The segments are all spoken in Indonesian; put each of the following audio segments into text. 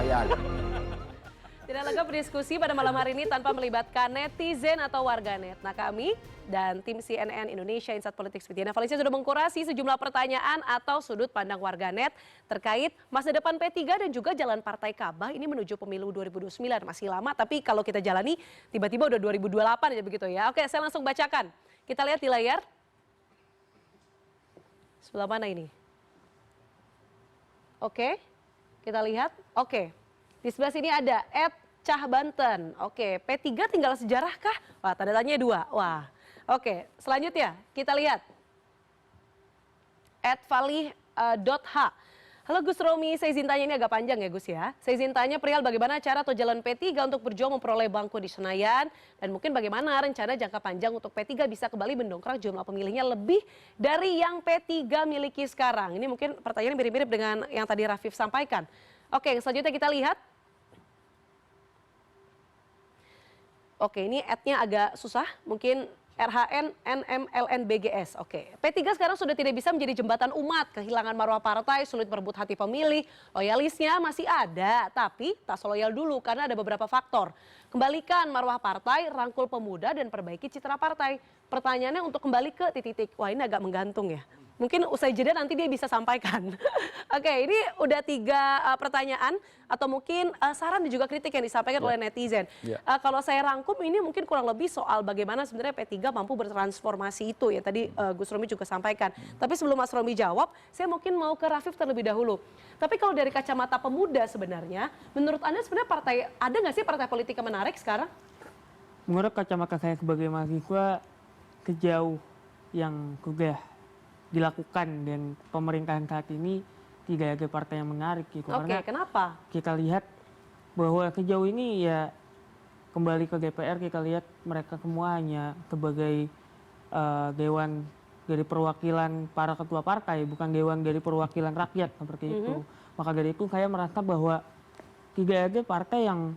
saya. Tidak lengkap berdiskusi pada malam hari ini tanpa melibatkan netizen atau warganet. Nah, kami dan tim CNN Indonesia Insight Politics with Diana Valencia sudah mengkurasi sejumlah pertanyaan atau sudut pandang warganet terkait masa depan P3 dan juga jalan Partai Kabah ini menuju pemilu 2029. Masih lama, tapi kalau kita jalani tiba-tiba udah 2028 aja begitu ya. Oke, saya langsung bacakan. Kita lihat di layar. Sebelah mana ini? Oke, kita lihat. Oke. Di sebelah sini ada Cah Banten. Oke, P3 tinggal sejarah kah? Wah, tanda tanya 2. Wah. Oke, selanjutnya kita lihat. @valih.h. Halo Gus Romi, saya izin tanya, ini agak panjang ya Gus ya. Saya izin tanya perihal bagaimana cara atau jalan P3 untuk berjuang memperoleh bangku di Senayan. Dan mungkin bagaimana rencana jangka panjang untuk P3 bisa kembali mendongkrak jumlah pemilihnya lebih dari yang P3 miliki sekarang. Ini mungkin pertanyaan mirip-mirip dengan yang tadi Rafif sampaikan. Oke, selanjutnya kita lihat. Oke, ini @nya agak susah, mungkin RHNNMLNBGS. Oke, P3 sekarang sudah tidak bisa menjadi jembatan umat, kehilangan marwah partai, sulit merebut hati pemilih, loyalisnya masih ada, tapi tak seloyal dulu karena ada beberapa faktor. Kembalikan marwah partai, rangkul pemuda, dan perbaiki citra partai. Pertanyaannya untuk kembali ke titik-titik, wah ini agak menggantung ya. Mungkin usai jeda nanti dia bisa sampaikan. Oke, ini udah 3 pertanyaan atau mungkin saran dan juga kritik yang disampaikan oleh netizen. Kalau saya rangkum ini mungkin kurang lebih soal bagaimana sebenarnya P3 mampu bertransformasi itu ya. Tadi Gus Romi juga sampaikan. Tapi sebelum Mas Romi jawab, saya mungkin mau ke Rafif terlebih dahulu. Tapi kalau dari kacamata pemuda sebenarnya, menurut Anda sebenarnya ada nggak sih partai politik yang menarik sekarang? Menurut kacamata saya sebagai mahasiswa, sejauh yang sudah dilakukan dan pemerintahan saat ini tidak ada partai yang menarik gitu. Oke, kenapa? Kita lihat bahwa sejauh ini ya kembali ke DPR, kita lihat mereka semua hanya sebagai dewan dari perwakilan para ketua partai, bukan dewan dari perwakilan rakyat seperti itu. Maka dari itu saya merasa bahwa tidak ada partai yang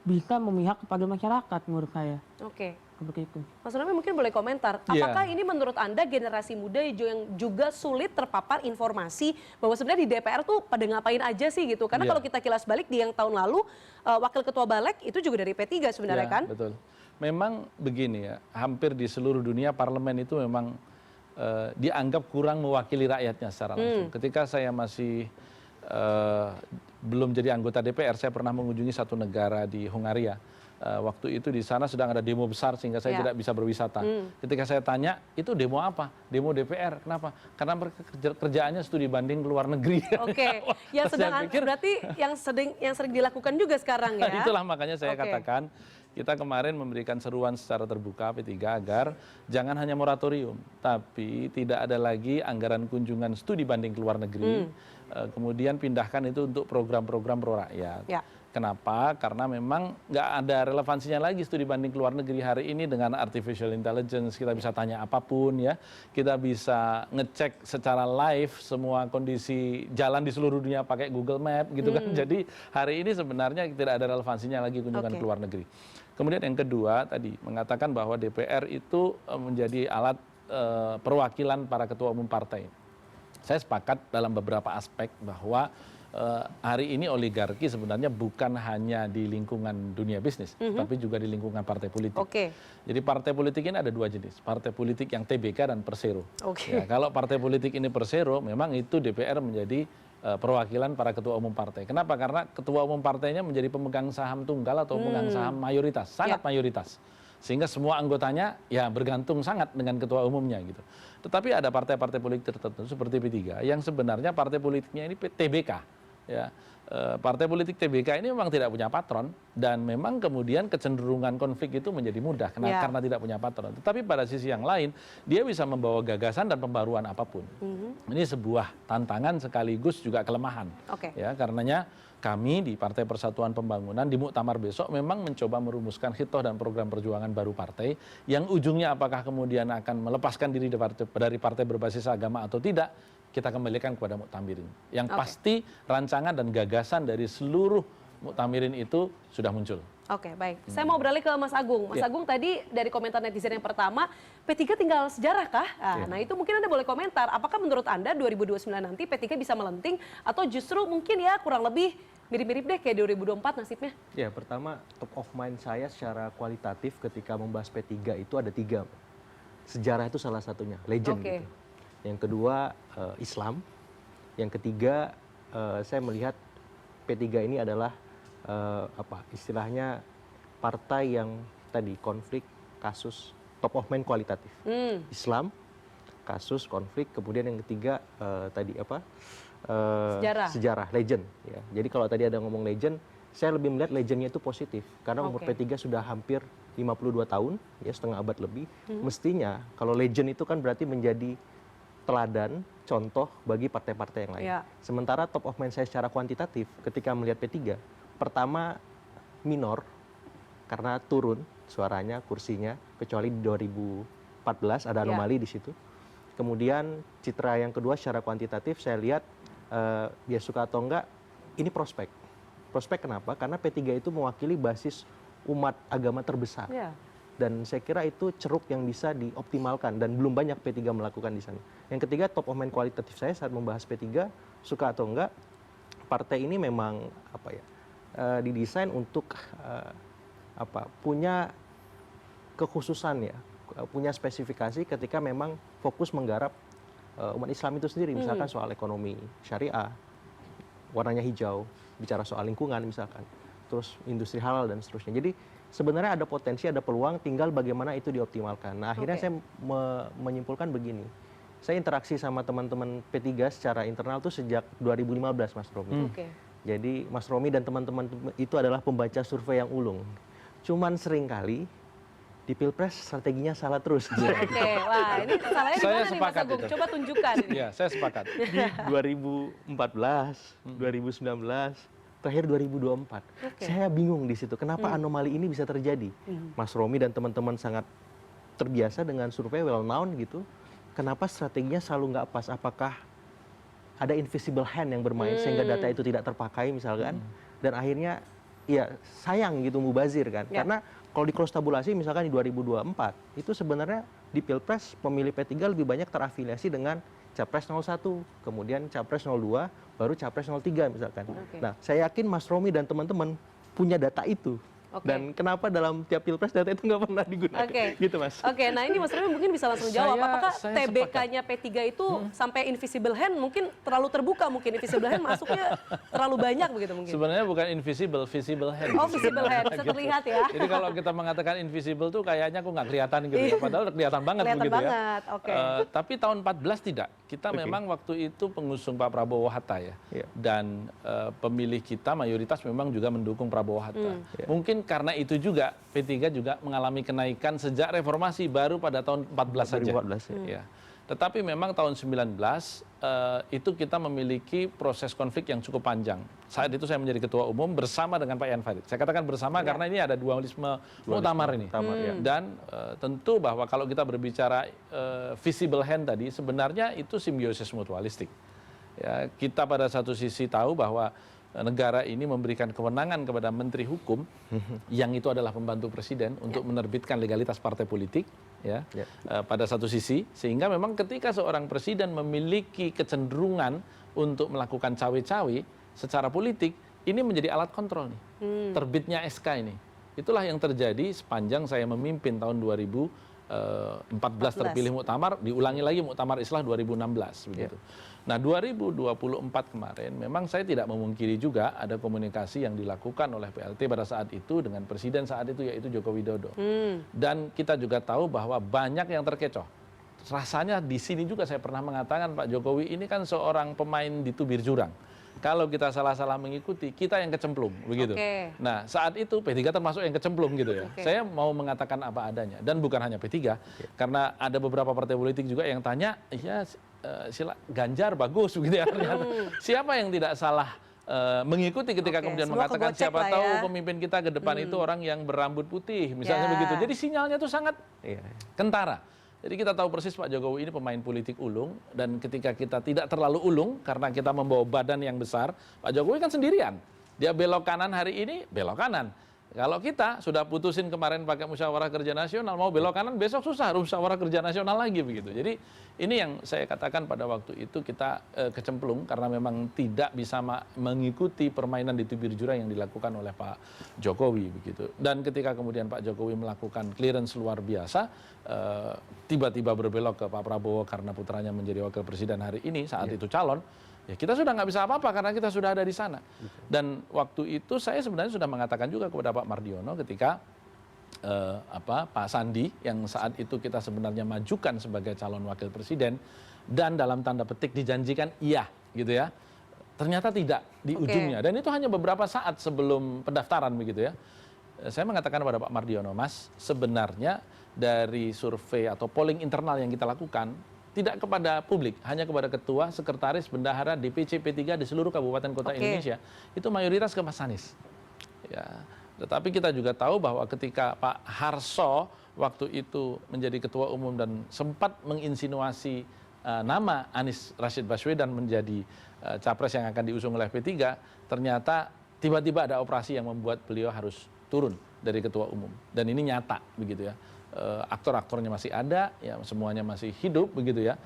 bisa memihak kepada masyarakat menurut saya. Oke. Seperti itu. Mas Romi mungkin boleh komentar, apakah ini menurut Anda generasi muda yang juga sulit terpapar informasi bahwa sebenarnya di DPR tuh pada ngapain aja sih gitu? Karena kalau kita kilas balik di yang tahun lalu, Wakil Ketua Balik itu juga dari P3 sebenarnya kan? Betul. Memang begini ya, hampir di seluruh dunia parlemen itu memang dianggap kurang mewakili rakyatnya secara langsung. Ketika saya masih belum jadi anggota DPR, saya pernah mengunjungi satu negara di Hungaria. Waktu itu di sana sedang ada demo besar sehingga saya tidak bisa berwisata. Ketika saya tanya, itu demo apa? Demo DPR. Kenapa? Karena mereka kerjaannya studi banding ke luar negeri. Oke, yang sedang berarti yang sering dilakukan juga sekarang ya. Itulah makanya saya katakan kita kemarin memberikan seruan secara terbuka P3 agar jangan hanya moratorium, tapi tidak ada lagi anggaran kunjungan studi banding ke luar negeri. Kemudian pindahkan itu untuk program-program pro rakyat. Kenapa? Karena memang nggak ada relevansinya lagi studi banding ke luar negeri hari ini dengan artificial intelligence. Kita bisa tanya apapun ya, kita bisa ngecek secara live semua kondisi jalan di seluruh dunia pakai Google Map gitu kan. Jadi hari ini sebenarnya tidak ada relevansinya lagi kunjungan ke luar negeri. Kemudian yang kedua tadi mengatakan bahwa DPR itu menjadi alat perwakilan para ketua umum partai. Saya sepakat dalam beberapa aspek bahwa hari ini oligarki sebenarnya bukan hanya di lingkungan dunia bisnis, tapi juga di lingkungan partai politik. Jadi partai politik ini ada 2 jenis, partai politik yang TBK dan Persero. Ya, kalau partai politik ini Persero, memang itu DPR menjadi perwakilan para ketua umum partai. Kenapa? Karena ketua umum partainya menjadi pemegang saham tunggal atau pemegang saham mayoritas, sangat mayoritas. Sehingga semua anggotanya ya bergantung sangat dengan ketua umumnya gitu. Tetapi ada partai-partai politik tertentu seperti P3 yang sebenarnya partai politiknya ini TBK. Ya, partai politik TBK ini memang tidak punya patron dan memang kemudian kecenderungan konflik itu menjadi mudah karena tidak punya patron. Tetapi pada sisi yang lain dia bisa membawa gagasan dan pembaruan apapun. Ini sebuah tantangan sekaligus juga kelemahan. Ya, karenanya kami di Partai Persatuan Pembangunan di muktamar besok memang mencoba merumuskan khitoh dan program perjuangan baru partai yang ujungnya apakah kemudian akan melepaskan diri dari partai berbasis agama atau tidak, kita kembalikan kepada muktamirin. Yang pasti rancangan dan gagasan dari seluruh muktamirin itu sudah muncul. Oke, baik. Saya mau beralih ke Mas Agung. Mas Agung tadi dari komentar netizen yang pertama, P3 tinggal sejarah kah? Nah, itu mungkin Anda boleh komentar. Apakah menurut Anda 2029 nanti P3 bisa melenting atau justru mungkin ya kurang lebih mirip-mirip deh kayak 2024 nasibnya? Ya, pertama top of mind saya secara kualitatif ketika membahas P3 itu ada 3. Sejarah itu salah satunya, legend Oke. gitu. Yang kedua Islam. Yang ketiga saya melihat P3 ini adalah istilahnya partai yang tadi konflik, kasus, top of mind kualitatif. Islam, kasus, konflik, kemudian yang ketiga sejarah, legend. Ya. Jadi kalau tadi ada ngomong legend, saya lebih melihat legendnya itu positif karena umur P3 sudah hampir 52 tahun, ya setengah abad lebih. Mestinya kalau legend itu kan berarti menjadi teladan, contoh bagi partai-partai yang lain. Sementara top of mind saya secara kuantitatif ketika melihat P3, pertama minor karena turun suaranya, kursinya, kecuali di 2014 ada anomali di situ. Kemudian citra yang kedua secara kuantitatif saya lihat dia suka atau enggak, ini prospek. Prospek kenapa? Karena P3 itu mewakili basis umat agama terbesar. Dan saya kira itu ceruk yang bisa dioptimalkan dan belum banyak P3 melakukan di sana. Yang ketiga top of mind kualitatif saya saat membahas P3, suka atau enggak, partai ini memang didesain untuk punya kekhususan ya, punya spesifikasi ketika memang fokus menggarap umat Islam itu sendiri, misalkan soal ekonomi syariah, warnanya hijau, bicara soal lingkungan misalkan, terus industri halal dan seterusnya. Jadi sebenarnya ada potensi, ada peluang, tinggal bagaimana itu dioptimalkan. Nah akhirnya saya menyimpulkan begini, saya interaksi sama teman-teman P3 secara internal tuh sejak 2015 Mas Romi. Jadi Mas Romi dan teman-teman itu adalah pembaca survei yang ulung. Cuman seringkali di Pilpres strateginya salah terus. Wah ini salahnya di mana nih Mas Agung? Coba tunjukkan. Iya, saya sepakat. Di 2014, 2019, terakhir 2024. Saya bingung di situ, kenapa anomali ini bisa terjadi? Mas Romi dan teman-teman sangat terbiasa dengan survei well known gitu. Kenapa strateginya selalu nggak pas? Apakah ada invisible hand yang bermain sehingga data itu tidak terpakai misalkan? Dan akhirnya ya sayang gitu mubazir kan. Karena kalau di cross tabulasi misalkan di 2024 itu sebenarnya di Pilpres pemilih P3 lebih banyak terafiliasi dengan Capres 01, kemudian Capres 02, baru Capres 03 misalkan. Nah, saya yakin Mas Romi dan teman-teman punya data itu. Dan kenapa dalam tiap Pilpres data itu nggak pernah digunakan? Gitu Mas. Nah ini Mas Romi mungkin bisa langsung jawab. Apakah TBK-nya P3 itu sampai invisible hand mungkin terlalu terbuka, mungkin invisible hand masuknya terlalu banyak begitu mungkin? Sebenarnya bukan invisible, visible hand. Oh visible hand, bisa terlihat ya. Jadi kalau kita mengatakan invisible tuh kayaknya aku nggak kelihatan gitu ya. Padahal kelihatan banget begitu ya. Tapi tahun 14 tidak. Kita memang waktu itu pengusung Pak Prabowo Hatta ya. Dan pemilih kita mayoritas memang juga mendukung Prabowo Hatta. Mungkin karena itu juga P3 juga mengalami kenaikan sejak reformasi baru pada tahun 14 saja. 2014 ya. Tetapi memang tahun 19 itu kita memiliki proses konflik yang cukup panjang. Saat itu saya menjadi ketua umum bersama dengan Pak Ian Farid. Saya katakan bersama karena ini ada dualisme muktamar ini. Dan tentu bahwa kalau kita berbicara visible hand tadi sebenarnya itu simbiosis mutualistik. Ya, kita pada satu sisi tahu bahwa negara ini memberikan kewenangan kepada Menteri Hukum yang itu adalah pembantu Presiden untuk menerbitkan legalitas partai politik pada satu sisi, sehingga memang ketika seorang Presiden memiliki kecenderungan untuk melakukan cawe-cawe secara politik, ini menjadi alat kontrol nih, terbitnya SK ini. Itulah yang terjadi sepanjang saya memimpin tahun 2014 terpilih muktamar, diulangi lagi muktamar Islah 2016 begitu. Nah 2024 kemarin memang saya tidak memungkiri juga ada komunikasi yang dilakukan oleh PLT pada saat itu dengan Presiden saat itu yaitu Joko Widodo. Dan kita juga tahu bahwa banyak yang terkecoh. Rasanya di sini juga saya pernah mengatakan Pak Jokowi ini kan seorang pemain di tubir jurang. Kalau kita salah-salah mengikuti, kita yang kecemplung, begitu. Nah, saat itu P3 termasuk yang kecemplung gitu ya. Saya mau mengatakan apa adanya. Dan bukan hanya P3, karena ada beberapa partai politik juga yang tanya, ya Ganjar bagus, begitu ya. Siapa yang tidak salah mengikuti ketika kemudian mengatakan siapa tahu pemimpin kita ke depan itu orang yang berambut putih, misalnya begitu. Jadi sinyalnya itu sangat kentara. Jadi kita tahu persis Pak Jokowi ini pemain politik ulung, dan ketika kita tidak terlalu ulung karena kita membawa badan yang besar, Pak Jokowi kan sendirian. Dia belok kanan hari ini, belok kanan. Kalau kita sudah putusin kemarin pakai musyawarah kerja nasional, mau belok kanan besok susah harus musyawarah kerja nasional lagi begitu. Jadi ini yang saya katakan pada waktu itu kita kecemplung karena memang tidak bisa mengikuti permainan di tubir jurang yang dilakukan oleh Pak Jokowi begitu. Dan ketika kemudian Pak Jokowi melakukan clearance luar biasa, tiba-tiba berbelok ke Pak Prabowo karena putranya menjadi wakil presiden hari ini saat itu calon. Ya kita sudah nggak bisa apa-apa karena kita sudah ada di sana. Dan waktu itu saya sebenarnya sudah mengatakan juga kepada Pak Mardiono ketika Pak Sandi yang saat itu kita sebenarnya majukan sebagai calon wakil presiden dan dalam tanda petik dijanjikan iya gitu ya. Ternyata tidak di ujungnya dan itu hanya beberapa saat sebelum pendaftaran begitu ya. Saya mengatakan kepada Pak Mardiono, Mas, sebenarnya dari survei atau polling internal yang kita lakukan tidak kepada publik, hanya kepada ketua, sekretaris, bendahara, DPC P3 di seluruh kabupaten kota Indonesia. Itu mayoritas ke Mas Anies. Ya, tetapi kita juga tahu bahwa ketika Pak Harso waktu itu menjadi ketua umum dan sempat menginsinuasi nama Anies Rashid Baswedan menjadi capres yang akan diusung oleh P3, ternyata tiba-tiba ada operasi yang membuat beliau harus turun dari ketua umum. Dan ini nyata begitu ya. Aktor-aktornya masih ada, ya semuanya masih hidup begitu ya.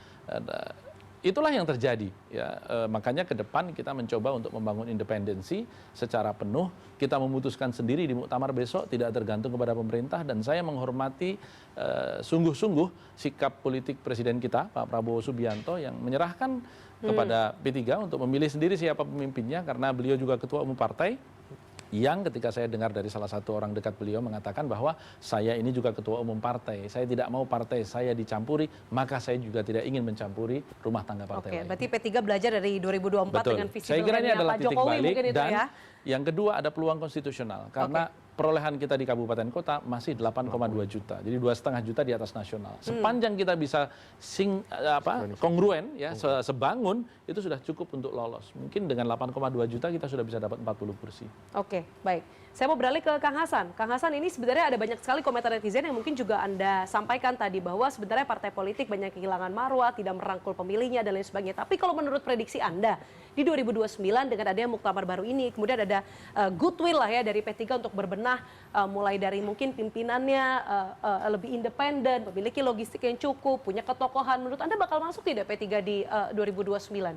Itulah yang terjadi ya. Makanya ke depan kita mencoba untuk membangun independensi secara penuh. Kita memutuskan sendiri di muktamar besok, tidak tergantung kepada pemerintah, dan saya menghormati sungguh-sungguh sikap politik presiden kita Pak Prabowo Subianto yang menyerahkan kepada P3 untuk memilih sendiri siapa pemimpinnya karena beliau juga ketua umum partai. Yang ketika saya dengar dari salah satu orang dekat beliau mengatakan bahwa saya ini juga ketua umum partai, saya tidak mau partai saya dicampuri, maka saya juga tidak ingin mencampuri rumah tangga partai lain. Berarti P3 belajar dari 2024 Betul. dengan visi saya kira ini adalah Pak titik Jokowi balik mungkin itu dan ya. yang kedua ada peluang konstitusional karena perolehan kita di kabupaten kota masih 8,2 juta, jadi 2,5 juta di atas nasional. Sepanjang kita bisa kongruen ya, sebangun itu sudah cukup untuk lolos. Mungkin dengan 8,2 juta kita sudah bisa dapat 40 kursi. Oke, baik. Saya mau beralih ke Kang Hasan. Kang Hasan, ini sebenarnya ada banyak sekali komentar netizen yang mungkin juga Anda sampaikan tadi bahwa sebenarnya partai politik banyak kehilangan marwah, tidak merangkul pemilihnya dan lain sebagainya. Tapi kalau menurut prediksi Anda di 2029 dengan adanya muktamar baru ini, kemudian ada goodwill lah ya dari P3 untuk berbenah mulai dari mungkin pimpinannya lebih independen, memiliki logistik yang cukup, punya ketokohan. Menurut Anda bakal masuk tidak P3 di 2029?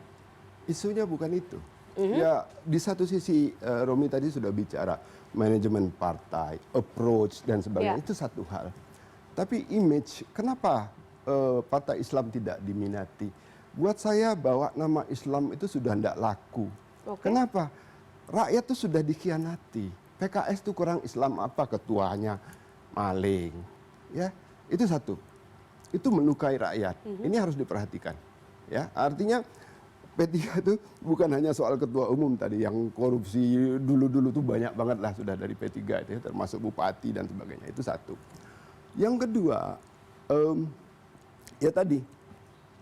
Isunya bukan itu. Ya, di satu sisi Romi tadi sudah bicara manajemen partai, approach dan sebagainya, itu satu hal. Tapi image, kenapa partai Islam tidak diminati? Buat saya bawa nama Islam itu sudah tidak laku. Kenapa? Rakyat itu sudah dikhianati. PKS itu kurang Islam apa? Ketuanya maling. Ya, itu satu. Itu melukai rakyat. Ini harus diperhatikan. Ya, artinya P3 itu bukan hanya soal ketua umum tadi yang korupsi dulu-dulu tuh banyak banget lah sudah dari P3 itu ya, termasuk bupati dan sebagainya. Itu satu. Yang kedua, ya tadi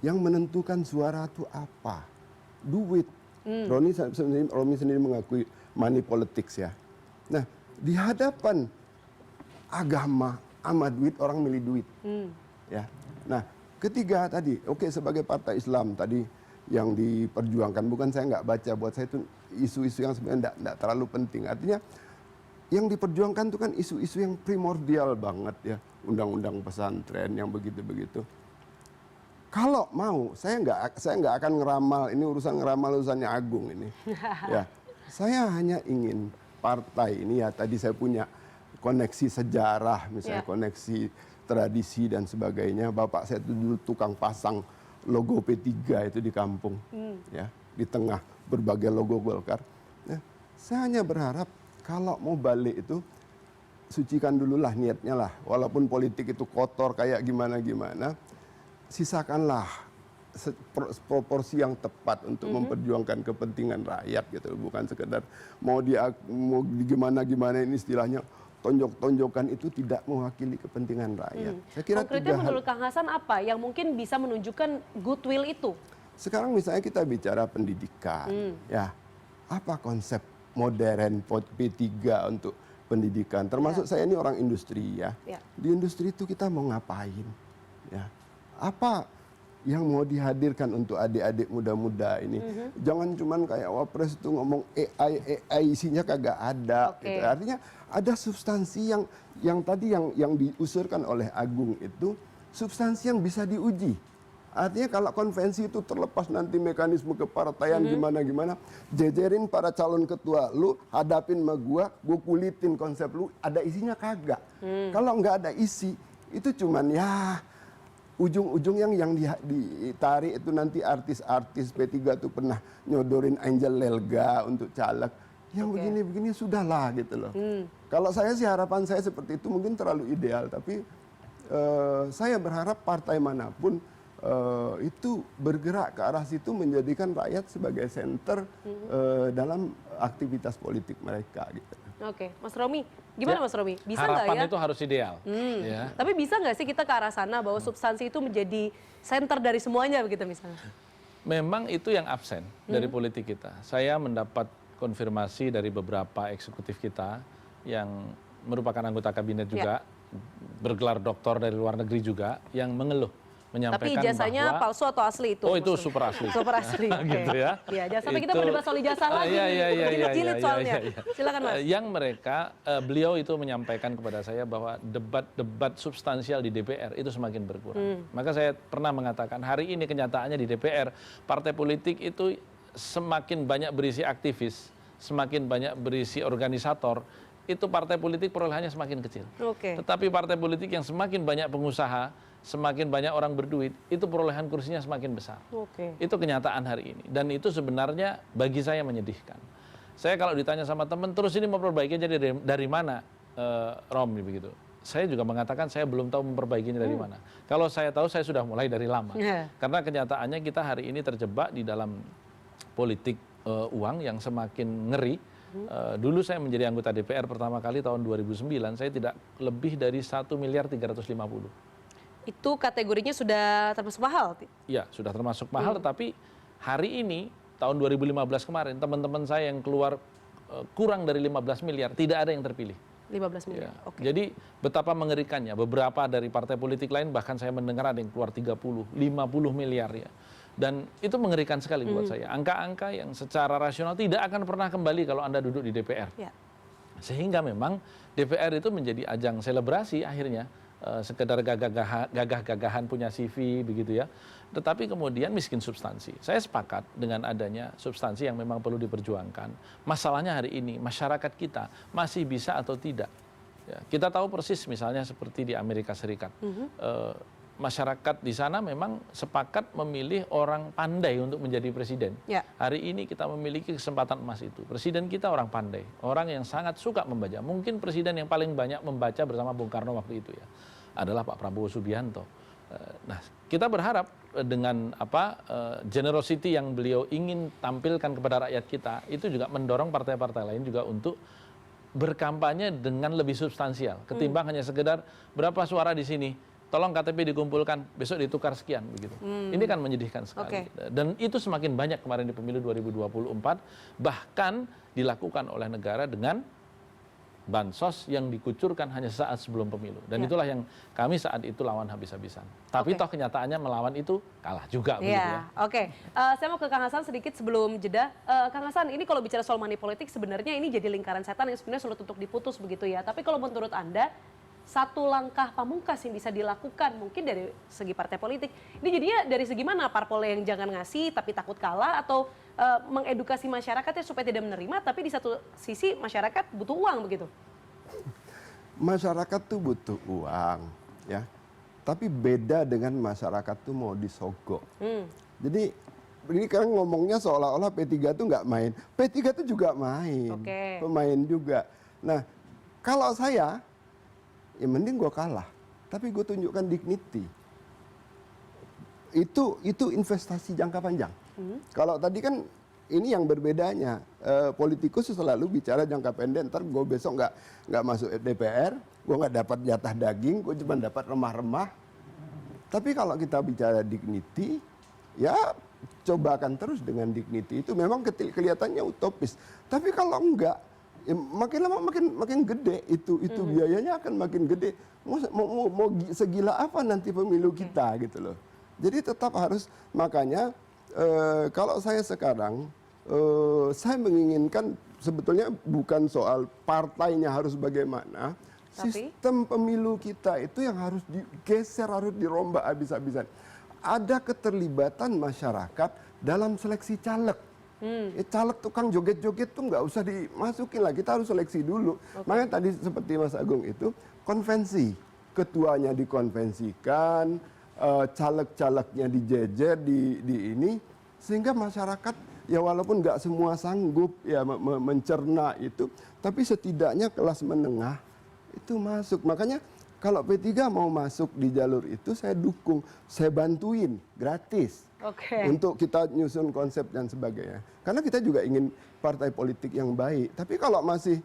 yang menentukan suara itu apa? Duit. Romi sendiri mengakui money politics ya. Nah, di hadapan agama sama duit, orang milih duit. Ya. Nah, ketiga tadi, oke, sebagai partai Islam tadi yang diperjuangkan, bukan saya nggak baca, buat saya itu isu-isu yang sebenarnya nggak terlalu penting. Artinya yang diperjuangkan itu kan isu-isu yang primordial banget ya, undang-undang pesantren yang begitu-begitu. Kalau mau, saya nggak akan ngeramal, ini ngeramal urusannya Agung ini. Ya, saya hanya ingin partai ini ya, tadi saya punya koneksi sejarah, misalnya koneksi tradisi dan sebagainya. Bapak saya itu dulu tukang pasang logo P3 itu di kampung, ya, di tengah berbagai logo Golkar. Nah, saya hanya berharap kalau mau balik itu sucikan dulu lah niatnya lah, walaupun politik itu kotor kayak gimana-gimana, sisakanlah proporsi yang tepat untuk memperjuangkan kepentingan rakyat gitu, bukan sekedar mau gimana-gimana ini istilahnya. Tonjok-tonjokan itu tidak mewakili kepentingan rakyat. Saya kira konkretnya menurut Kang Hasan apa yang mungkin bisa menunjukkan goodwill itu? Sekarang misalnya kita bicara pendidikan, ya apa konsep modern P3 untuk pendidikan? Termasuk saya ini orang industri ya. Di industri itu kita mau ngapain? Ya, apa yang mau dihadirkan untuk adik-adik muda-muda ini. Jangan cuman kayak Wapres itu ngomong AI isinya kagak ada. Gitu. Artinya ada substansi yang tadi yang diusurkan oleh Agung itu substansi yang bisa diuji. Artinya kalau konvensi itu terlepas nanti mekanisme kepartaian gimana-gimana, jejerin para calon ketua lu, hadapin sama gua kulitin konsep lu, ada isinya kagak. Kalau nggak ada isi, itu cuman ya ujung-ujung yang ditarik itu nanti artis-artis P3 tuh pernah nyodorin Angel Lelga untuk caleg. Yang begini-begini sudahlah gitu loh. Kalau saya sih harapan saya seperti itu mungkin terlalu ideal, tapi saya berharap partai manapun itu bergerak ke arah situ menjadikan rakyat sebagai center dalam aktivitas politik mereka gitu. Oke, Mas Romi, gimana Mas Romi? Bisa nggak harapan ya? itu harus ideal. Ya. Tapi bisa nggak sih kita ke arah sana bahwa substansi itu menjadi center dari semuanya begitu misalnya? Memang itu yang absen dari politik kita. Saya mendapat konfirmasi dari beberapa eksekutif kita yang merupakan anggota kabinet juga, bergelar doktor dari luar negeri juga, yang mengeluh. Menyampaikan tapi ijazahnya bahwa, palsu atau asli itu? Oh itu maksudnya? super asli. Super asli. Gitu ya. Iya, jangan sampai kita berdebat soal ijazah lagi. Jilid soalnya. Silakan Mas. Yang mereka, beliau itu menyampaikan kepada saya bahwa debat substansial di DPR itu semakin berkurang. Maka saya pernah mengatakan hari ini kenyataannya di DPR, partai politik itu semakin banyak berisi aktivis, semakin banyak berisi organisator, itu partai politik perolehannya semakin kecil. Tetapi partai politik yang semakin banyak pengusaha, semakin banyak orang berduit, itu perolehan kursinya semakin besar. Itu kenyataan hari ini. Dan itu sebenarnya bagi saya menyedihkan. Saya kalau ditanya sama teman, terus ini memperbaikinya jadi dari mana, Rom, begitu. Saya juga mengatakan saya belum tahu memperbaikinya dari mana. Kalau saya tahu, saya sudah mulai dari lama. Karena kenyataannya kita hari ini terjebak di dalam politik uang yang semakin ngeri. Dulu saya menjadi anggota DPR pertama kali tahun 2009, saya tidak lebih dari 1,350 miliar. Itu kategorinya sudah termasuk mahal? Iya, sudah termasuk mahal, tetapi hari ini, tahun 2015 kemarin, teman-teman saya yang keluar kurang dari 15 miliar, tidak ada yang terpilih. 15 miliar, Ya. Jadi betapa mengerikannya, beberapa dari partai politik lain, bahkan saya mendengar ada yang keluar 30, 50 miliar ya. Dan itu mengerikan sekali buat saya. Angka-angka yang secara rasional tidak akan pernah kembali kalau Anda duduk di DPR. Sehingga memang DPR itu menjadi ajang selebrasi akhirnya. Sekedar gagah-gagahan punya CV begitu ya. Tetapi kemudian miskin substansi. Saya sepakat dengan adanya substansi yang memang perlu diperjuangkan. Masalahnya hari ini masyarakat kita masih bisa atau tidak. Ya, kita tahu persis misalnya seperti di Amerika Serikat. Masyarakat di sana memang sepakat memilih orang pandai untuk menjadi presiden. Hari ini kita memiliki kesempatan emas itu. Presiden kita orang pandai, orang yang sangat suka membaca. Mungkin presiden yang paling banyak membaca bersama Bung Karno waktu itu ya adalah Pak Prabowo Subianto. Nah, kita berharap dengan generosity yang beliau ingin tampilkan kepada rakyat kita itu juga mendorong partai-partai lain juga untuk berkampanye dengan lebih substansial ketimbang hanya sekedar berapa suara di sini. Tolong KTP dikumpulkan, besok ditukar sekian begitu. Ini kan menyedihkan sekali. Dan itu semakin banyak kemarin di pemilu 2024, bahkan dilakukan oleh negara dengan bansos yang dikucurkan hanya saat sebelum pemilu. Dan itulah yang kami saat itu lawan habis-habisan. Tapi toh kenyataannya melawan itu kalah juga. Saya mau ke Kang Hasan sedikit sebelum jeda. Kang Hasan, ini kalau bicara soal money politik sebenarnya ini jadi lingkaran setan yang sebenarnya sulit untuk diputus begitu ya. Tapi kalau menurut Anda, satu langkah pamungkas yang bisa dilakukan mungkin dari segi partai politik. Ini jadinya dari segi mana? Parpol yang jangan ngasih tapi takut kalah atau mengedukasi masyarakatnya supaya tidak menerima tapi di satu sisi masyarakat butuh uang begitu? Masyarakat tuh butuh uang ya. Tapi beda dengan masyarakat tuh mau disogok. Jadi ini kan ngomongnya seolah-olah P3 tuh nggak main. P3 tuh juga main. Pemain juga. Nah, kalau saya ya mending gue kalah, tapi gue tunjukkan dignity. Itu investasi jangka panjang. Kalau tadi kan ini yang berbedanya, politikus selalu bicara jangka pendek. Ntar gue besok nggak masuk DPR, gue nggak dapat jatah daging, gue cuma dapat remah-remah. Tapi kalau kita bicara dignity, ya cobakan terus dengan dignity. Itu memang kelihatannya utopis. Tapi kalau enggak, ya makin lama makin gede itu biayanya akan makin gede. Mau segila apa nanti pemilu kita gitu loh. Jadi tetap harus, makanya kalau saya sekarang, saya menginginkan sebetulnya bukan soal partainya harus bagaimana, sistem pemilu kita itu yang harus digeser, harus dirombak habis-habisan. Ada keterlibatan masyarakat dalam seleksi caleg. Caleg tukang joget-joget tuh nggak usah dimasukin lah, kita harus seleksi dulu. Makanya tadi seperti Mas Agung itu, konvensi. Ketuanya dikonvensikan, caleg-calegnya dijejer di ini, sehingga masyarakat ya walaupun nggak semua sanggup ya mencerna itu, tapi setidaknya kelas menengah itu masuk. Makanya kalau P3 mau masuk di jalur itu saya dukung, saya bantuin gratis. Untuk kita nyusun konsep dan sebagainya. Karena kita juga ingin partai politik yang baik. Tapi kalau masih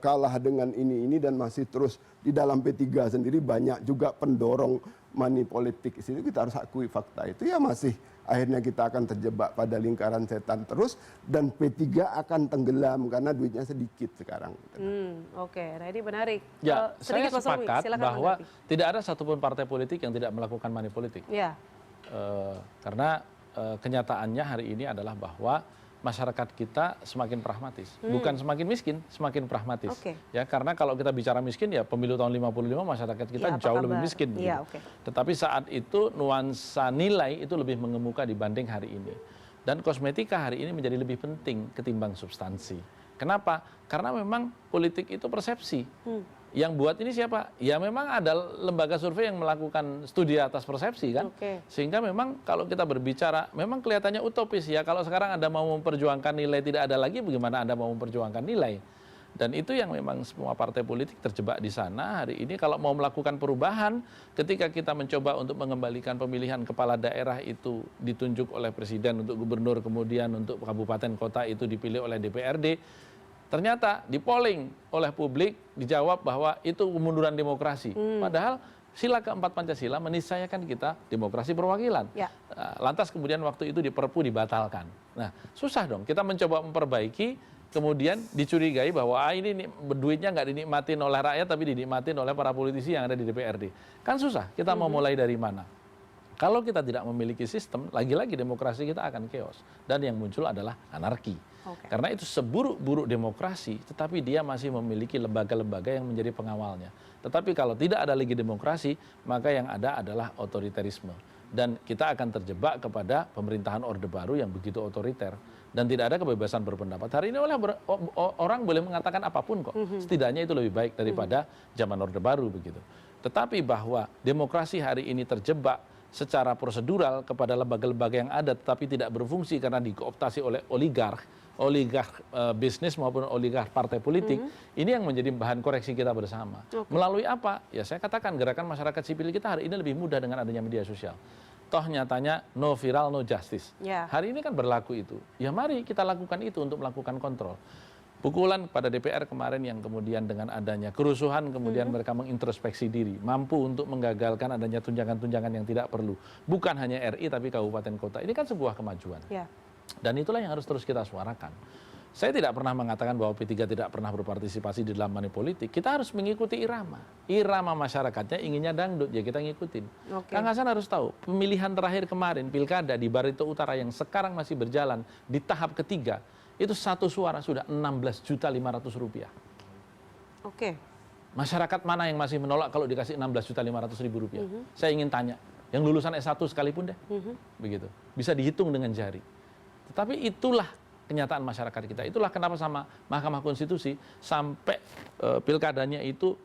kalah dengan ini dan masih terus di dalam P3 sendiri banyak juga pendorong money politik di situ, kita harus akui fakta itu, ya masih akhirnya kita akan terjebak pada lingkaran setan terus dan P3 akan tenggelam karena duitnya sedikit sekarang. Nah ini menarik. Ya, saya sepakat bahwa tidak ada satupun partai politik yang tidak melakukan money politik. Ya. Karena kenyataannya hari ini adalah bahwa masyarakat kita semakin pragmatis, bukan semakin miskin, semakin pragmatis. Ya, karena kalau kita bicara miskin ya pemilu tahun 55 masyarakat kita jauh lebih miskin. Ya, Tetapi saat itu nuansa nilai itu lebih mengemuka dibanding hari ini. Dan kosmetika hari ini menjadi lebih penting ketimbang substansi. Kenapa? Karena memang politik itu persepsi. Yang buat ini siapa? Ya memang ada lembaga survei yang melakukan studi atas persepsi kan. Sehingga memang kalau kita berbicara, memang kelihatannya utopis ya. Kalau sekarang Anda mau memperjuangkan nilai tidak ada lagi, bagaimana Anda mau memperjuangkan nilai? Dan itu yang memang semua partai politik terjebak di sana hari ini. Kalau mau melakukan perubahan, ketika kita mencoba untuk mengembalikan pemilihan kepala daerah itu ditunjuk oleh presiden untuk gubernur, kemudian untuk kabupaten kota itu dipilih oleh DPRD, ternyata di polling oleh publik dijawab bahwa itu kemunduran demokrasi. Padahal sila keempat Pancasila meniscayakan kita demokrasi perwakilan. Lantas kemudian waktu itu di Perpu dibatalkan. Nah susah dong, kita mencoba memperbaiki, kemudian dicurigai bahwa ini duitnya nggak dinikmatin oleh rakyat tapi dinikmatin oleh para politisi yang ada di DPRD. Kan susah, kita mau mulai dari mana? Kalau kita tidak memiliki sistem, lagi-lagi demokrasi kita akan chaos. Dan yang muncul adalah anarki. Karena itu seburuk-buruk demokrasi, tetapi dia masih memiliki lembaga-lembaga yang menjadi pengawalnya. Tetapi kalau tidak ada lagi demokrasi, maka yang ada adalah otoriterisme. Dan kita akan terjebak kepada pemerintahan Orde Baru yang begitu otoriter. Dan tidak ada kebebasan berpendapat. Hari ini orang boleh mengatakan apapun kok. Setidaknya itu lebih baik daripada zaman Orde Baru begitu. Tetapi bahwa demokrasi hari ini terjebak secara prosedural kepada lembaga-lembaga yang ada tetapi tidak berfungsi karena dikooptasi oleh oligark bisnis maupun oligark partai politik, ini yang menjadi bahan koreksi kita bersama. Melalui apa? Ya saya katakan gerakan masyarakat sipil kita hari ini lebih mudah dengan adanya media sosial. Toh nyatanya no viral, no justice. Hari ini kan berlaku itu. Ya mari kita lakukan itu untuk melakukan kontrol. Pukulan pada DPR kemarin yang kemudian dengan adanya kerusuhan kemudian mereka mengintrospeksi diri, mampu untuk menggagalkan adanya tunjangan-tunjangan yang tidak perlu. Bukan hanya RI tapi kabupaten kota. Ini kan sebuah kemajuan. Dan itulah yang harus terus kita suarakan. Saya tidak pernah mengatakan bahwa P3 tidak pernah berpartisipasi di dalam money politik. Kita harus mengikuti irama. Irama masyarakatnya inginnya dangdut, ya kita ngikutin. Kang Hasan harus tahu, pemilihan terakhir kemarin, Pilkada di Barito Utara yang sekarang masih berjalan di tahap ketiga, itu satu suara sudah Rp16.500.000. Masyarakat mana yang masih menolak kalau dikasih Rp16.500.000? Saya ingin tanya, yang lulusan S1 sekalipun deh, begitu. Bisa dihitung dengan jari. Tetapi itulah kenyataan masyarakat kita. Itulah kenapa sama Mahkamah Konstitusi sampai pilkadanya itu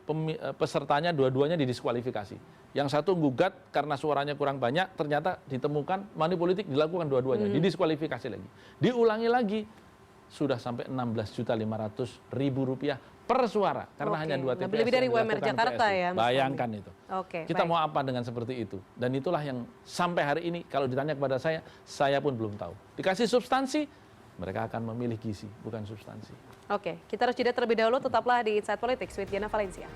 pesertanya dua-duanya didiskualifikasi. Yang satu gugat karena suaranya kurang banyak, ternyata ditemukan money politik dilakukan dua-duanya, didiskualifikasi lagi. Diulangi lagi, sudah sampai Rp16.500.000 per suara karena hanya 2 TPS. Lebih dari UMR Jakarta ya. Bayangkan itu. Kita mau apa dengan seperti itu? Dan itulah yang sampai hari ini kalau ditanya kepada saya pun belum tahu. Dikasih substansi, mereka akan memilih gizi, bukan substansi. Kita harus jeda terlebih dahulu. Tetaplah di Inside Politics with Diana Valencia.